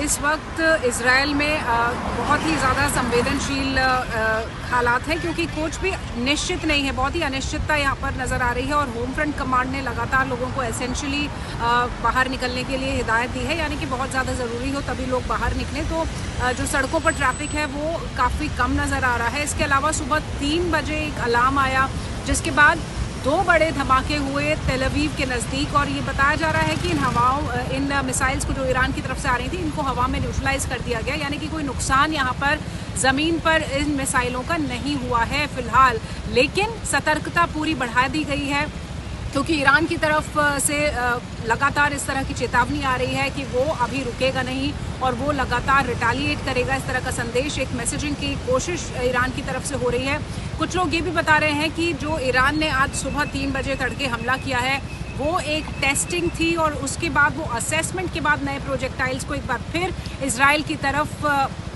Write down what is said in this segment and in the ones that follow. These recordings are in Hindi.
इस वक्त इज़राइल में बहुत ही ज़्यादा संवेदनशील हालात हैं, क्योंकि कुछ भी निश्चित नहीं है। बहुत ही अनिश्चितता यहाँ पर नज़र आ रही है और होम फ्रंट कमांड ने लगातार लोगों को एसेंशियली बाहर निकलने के लिए हिदायत दी है, यानी कि बहुत ज़्यादा ज़रूरी हो तभी लोग बाहर निकलें। तो जो सड़कों पर ट्रैफिक है वो काफ़ी कम नज़र आ रहा है। इसके अलावा सुबह 3 बजे एक अलार्म आया, जिसके बाद 2 बड़े धमाके हुए तेल अवीव के नज़दीक, और ये बताया जा रहा है कि इन मिसाइल्स को जो ईरान की तरफ से आ रही थी, इनको हवा में न्यूट्रलाइज कर दिया गया, यानी कि कोई नुकसान यहाँ पर ज़मीन पर इन मिसाइलों का नहीं हुआ है फ़िलहाल। लेकिन सतर्कता पूरी बढ़ा दी गई है, क्योंकि ईरान की तरफ से लगातार इस तरह की चेतावनी आ रही है कि वो अभी रुकेगा नहीं और वो लगातार रिटालिएट करेगा। इस तरह का संदेश, एक मैसेजिंग की कोशिश ईरान की तरफ से हो रही है। कुछ लोग ये भी बता रहे हैं कि जो ईरान ने आज सुबह 3 बजे तड़के हमला किया है वो एक टेस्टिंग थी, और उसके बाद वो असेसमेंट के बाद नए प्रोजेक्टाइल्स को एक बार फिर इजराइल की तरफ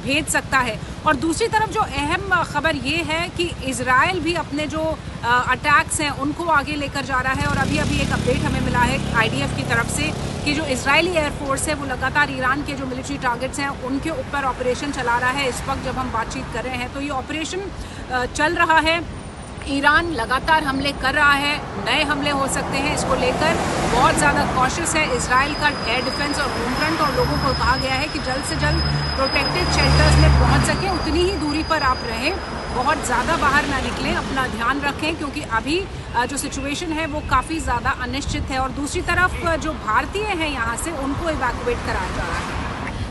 भेज सकता है। और दूसरी तरफ जो अहम खबर ये है कि इजराइल भी अपने जो अटैक्स हैं उनको आगे लेकर जा रहा है। और अभी एक अपडेट हमें मिला है IDF की तरफ से कि जो इजरायली एयरफोर्स है वो लगातार ईरान के जो मिलिट्री टारगेट्स हैं उनके ऊपर ऑपरेशन चला रहा है। इस वक्त जब हम बातचीत कर रहे हैं तो ये ऑपरेशन चल रहा है। ईरान लगातार हमले कर रहा है, नए हमले हो सकते हैं, इसको लेकर बहुत ज़्यादा कॉशियस है इजराइल का एयर डिफेंस और होम फ्रंट। और लोगों को कहा गया है कि जल्द से जल्द प्रोटेक्टेड शेल्टर्स में पहुंच सकें, उतनी ही दूरी पर आप रहें, बहुत ज़्यादा बाहर ना निकलें, अपना ध्यान रखें, क्योंकि अभी जो सिचुएशन है वो काफ़ी ज़्यादा अनिश्चित है। और दूसरी तरफ जो भारतीय हैं यहाँ से उनको इवैक्यूएट कराया जा रहा है।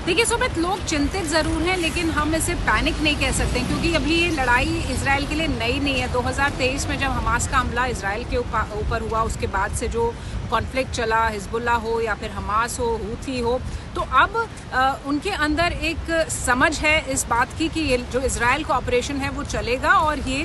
देखिए सुमित, लोग चिंतित ज़रूर हैं, लेकिन हम इसे पैनिक नहीं कह सकते, क्योंकि अभी ये लड़ाई इजराइल के लिए नई नहीं है। 2023 में जब हमास का हमला इजराइल के ऊपर हुआ, उसके बाद से जो कॉन्फ्लिक्ट चला, हिजबुल्ला हो या फिर हमास हो, हूथी हो, तो अब उनके अंदर एक समझ है इस बात की कि ये जो इजराइल का ऑपरेशन है वो चलेगा, और ये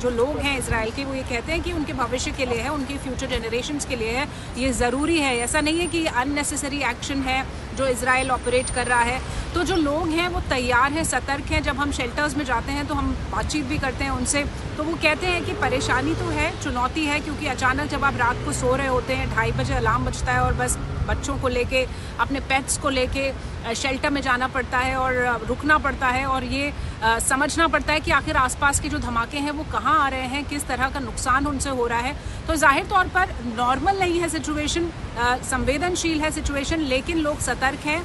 जो लोग हैं इजराइल के वो ये कहते हैं कि उनके भविष्य के लिए है, उनके फ्यूचर जनरेशन्स के लिए है, ये ज़रूरी है। ऐसा नहीं है कि अननेसेसरी एक्शन है जो इजराइल ऑपरेट कर रहा है। तो जो लोग हैं वो तैयार हैं, सतर्क हैं। जब हम शेल्टर्स में जाते हैं तो हम बातचीत भी करते हैं उनसे, तो वो कहते हैं कि परेशानी तो है, चुनौती है, क्योंकि अचानक जब आप रात को सो रहे होते हैं, 2:30 बजे अलार्म बजता है और बस बच्चों को लेके, अपने पेट्स को लेके शेल्टर में जाना पड़ता है और रुकना पड़ता है, और ये समझना पड़ता है कि आखिर आसपास के जो धमाके हैं वो कहाँ आ रहे हैं, किस तरह का नुकसान उनसे हो रहा है। तो जाहिर तौर पर नॉर्मल नहीं है सिचुएशन, संवेदनशील है सिचुएशन, लेकिन लोग सतर्क हैं,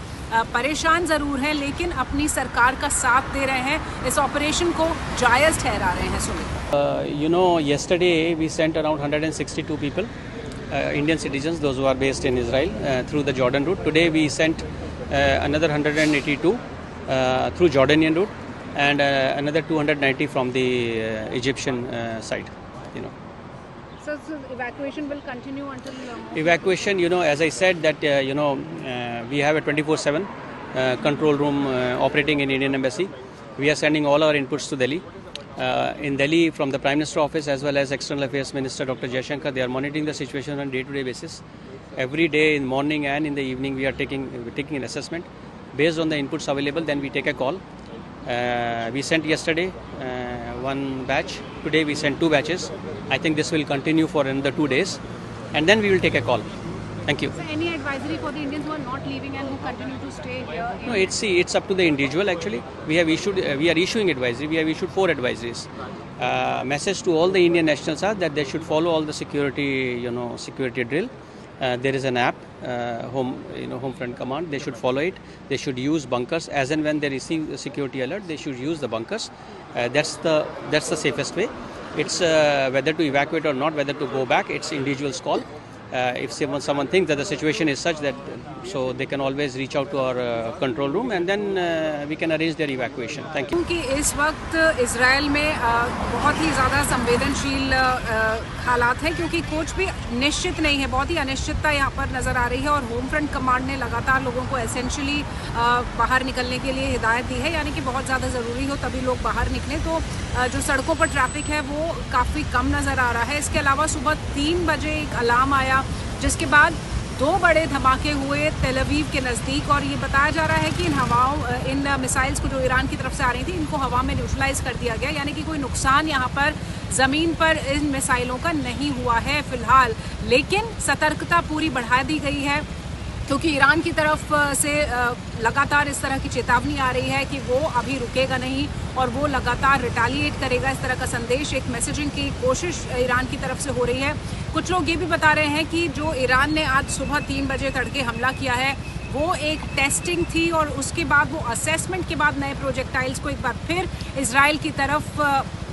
परेशान ज़रूर हैं, लेकिन अपनी सरकार का साथ दे रहे हैं, इस ऑपरेशन को जायज़ ठहरा रहे हैं। सुनिए, yesterday we sent around 162 people, Indian citizens, those who are based in Israel, through the Jordan route. Today we sent another 182 through Jordanian route, and another 290 from the Egyptian side. So evacuation will continue until evacuation. As I said that we have a 24/7 control room operating in Indian Embassy. We are sending all our inputs to Delhi. In Delhi, from the Prime Minister office as well as External Affairs Minister Dr. Jaishankar, they are monitoring the situation on day-to-day basis. Every day in morning and in the evening we are taking an assessment. Based on the inputs available, then we take a call. We sent yesterday one batch. Today we sent 2 batches. I think this will continue for another 2 days, and then we will take a call. Thank you. So any advisory for the Indians who are not leaving and who continue to stay here? No, it's up to the individual actually. We are issuing advisory. We have issued 4 advisories. Message to all the Indian nationals are that they should follow all the security drill. There is an app, Home Front Command. They should follow it. They should use bunkers as and when they receive a security alert. They should use the bunkers. That's the safest way. It's whether to evacuate or not, whether to go back. It's individual's call. If someone thinks that the situation is such that, so they can always reach out to our control room, and then we can arrange their evacuation. Thank you. क्योंकि इस वक्त इजराइल में बहुत ही ज़्यादा संवेदनशील हालात हैं, क्योंकि कुछ भी निश्चित नहीं है, बहुत ही अनिश्चितता यहाँ पर नज़र आ रही है। और होम फ्रंट कमांड ने लगातार लोगों को एसेंशियली बाहर निकलने के लिए हिदायत दी है, यानी कि बहुत ज़्यादा ज़रूरी हो तभी लोग बाहर निकलें। तो जो सड़कों पर ट्रैफिक है वो काफ़ी कम नज़र आ रहा है। इसके अलावा सुबह 3 बजे एक अलार्म आया, जिसके बाद 2 बड़े धमाके हुए तेल अवीव के नज़दीक, और ये बताया जा रहा है कि इन मिसाइल्स को जो ईरान की तरफ से आ रही थी, इनको हवा में न्यूट्रलाइज कर दिया गया, यानी कि कोई नुकसान यहाँ पर ज़मीन पर इन मिसाइलों का नहीं हुआ है फ़िलहाल। लेकिन सतर्कता पूरी बढ़ा दी गई है, क्योंकि ईरान की तरफ से लगातार इस तरह की चेतावनी आ रही है कि वो अभी रुकेगा नहीं और वो लगातार रिटेलिएट करेगा। इस तरह का संदेश, एक मैसेजिंग की कोशिश ईरान की तरफ से हो रही है। कुछ लोग ये भी बता रहे हैं कि जो ईरान ने आज सुबह 3 बजे तड़के हमला किया है वो एक टेस्टिंग थी और उसके बाद वो असेसमेंट के बाद नए प्रोजेक्टाइल्स को एक बार फिर इजराइल की तरफ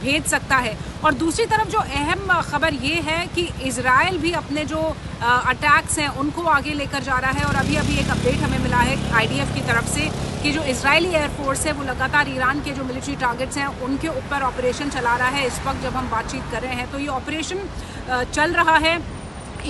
भेज सकता है। और दूसरी तरफ जो अहम खबर ये है कि इजराइल भी अपने जो अटैक्स हैं उनको आगे लेकर जा रहा है। और अभी एक अपडेट हमें मिला है IDF की तरफ से कि जो इजरायली एयरफोर्स है वो लगातार ईरान के जो मिलिट्री टारगेट्स हैं उनके ऊपर ऑपरेशन चला रहा है। इस वक्त जब हम बातचीत कर रहे हैं तो ये ऑपरेशन चल रहा है।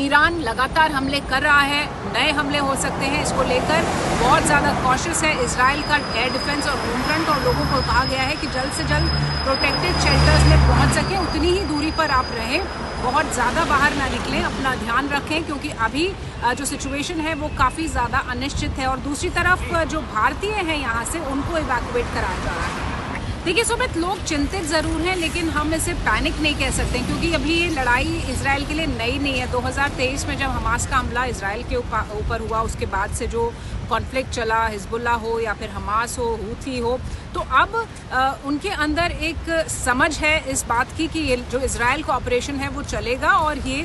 ईरान लगातार हमले कर रहा है, नए हमले हो सकते हैं, इसको लेकर बहुत ज़्यादा कॉशियस है इजराइल का एयर डिफेंस और होम फ्रंट। और लोगों को कहा गया है कि जल्द से जल्द प्रोटेक्टेड शेल्टर्स में पहुंच सकें, उतनी ही दूरी पर आप रहें, बहुत ज़्यादा बाहर ना निकलें, अपना ध्यान रखें क्योंकि अभी जो सिचुएशन है वो काफ़ी ज़्यादा अनिश्चित है। और दूसरी तरफ जो भारतीय हैं यहाँ से उनको इवैक्यूएट कराया जा रहा है। देखिए सुमित, लोग चिंतित ज़रूर हैं लेकिन हम इसे पैनिक नहीं कह सकते क्योंकि अभी ये लड़ाई इजराइल के लिए नई नहीं है। 2023 में जब हमास का हमला इजराइल के ऊपर हुआ उसके बाद से जो कॉन्फ्लिक्ट चला, हिजबुल्ला हो या फिर हमास हो, हूथी हो, तो अब उनके अंदर एक समझ है इस बात की कि ये जो इजराइल का ऑपरेशन है वो चलेगा। और ये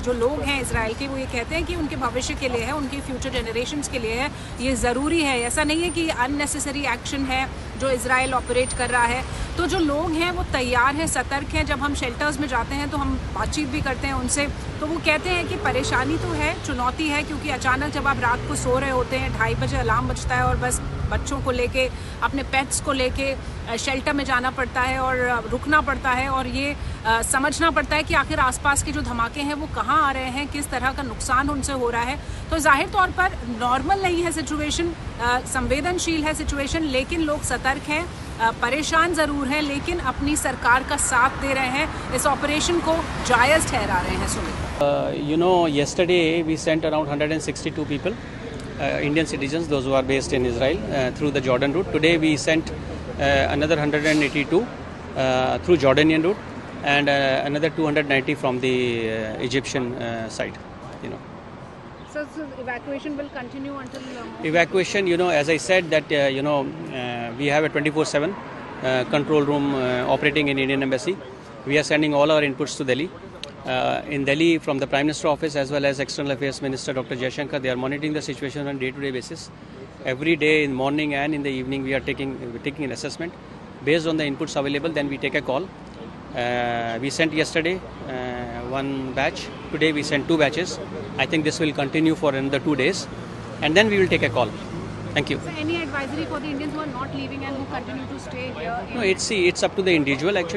जो लोग हैं इजराइल के वो ये कहते हैं कि उनके भविष्य के लिए है, उनके फ्यूचर जनरेशंस के लिए है, ये ज़रूरी है। ऐसा नहीं है कि अननेसेसरी एक्शन है जो इजराइल ऑपरेट कर रहा है। तो जो लोग हैं वो तैयार हैं, सतर्क हैं। जब हम शेल्टर्स में जाते हैं तो हम बातचीत भी करते हैं उनसे, तो वो कहते हैं कि परेशानी तो है, चुनौती है, क्योंकि अचानक जब आप रात को सो रहे होते हैं, 2:30 बजे अलार्म बजता है और बस बच्चों को लेके, अपने पेट्स को लेके शेल्टर में जाना पड़ता है और रुकना पड़ता है और ये समझना पड़ता है कि आखिर आसपास के जो धमाके हैं वो कहाँ आ रहे हैं, किस तरह का नुकसान उनसे हो रहा है। तो जाहिर तौर पर नॉर्मल नहीं है सिचुएशन, संवेदनशील है सिचुएशन, लेकिन लोग सतर्क हैं, परेशान ज़रूर हैं, लेकिन अपनी सरकार का साथ दे रहे हैं, इस ऑपरेशन को जायज़ ठहरा रहे हैं। Sumit, yesterday we sent around 162 people, Indian citizens, those who are based in Israel, through the Jordan route. Today we sent another 182 through Jordanian route and another 290 from the Egyptian side. So evacuation will continue until evacuation. As I said that we have a 24/7 control room operating in Indian Embassy. We are sending all our inputs to Delhi. In Delhi, from the Prime Minister office as well as External Affairs Minister Dr. Jaishankar, they are monitoring the situation on day-to-day basis. Every day in the morning and in the evening we are taking an assessment. Based on the inputs available, then we take a call. We sent yesterday one batch. Today we sent 2 batches. I think this will continue for another 2 days and then we will take a call. Thank you. So any advisory for the Indians who are not leaving and who continue to stay here? No, it's up to the individual actually.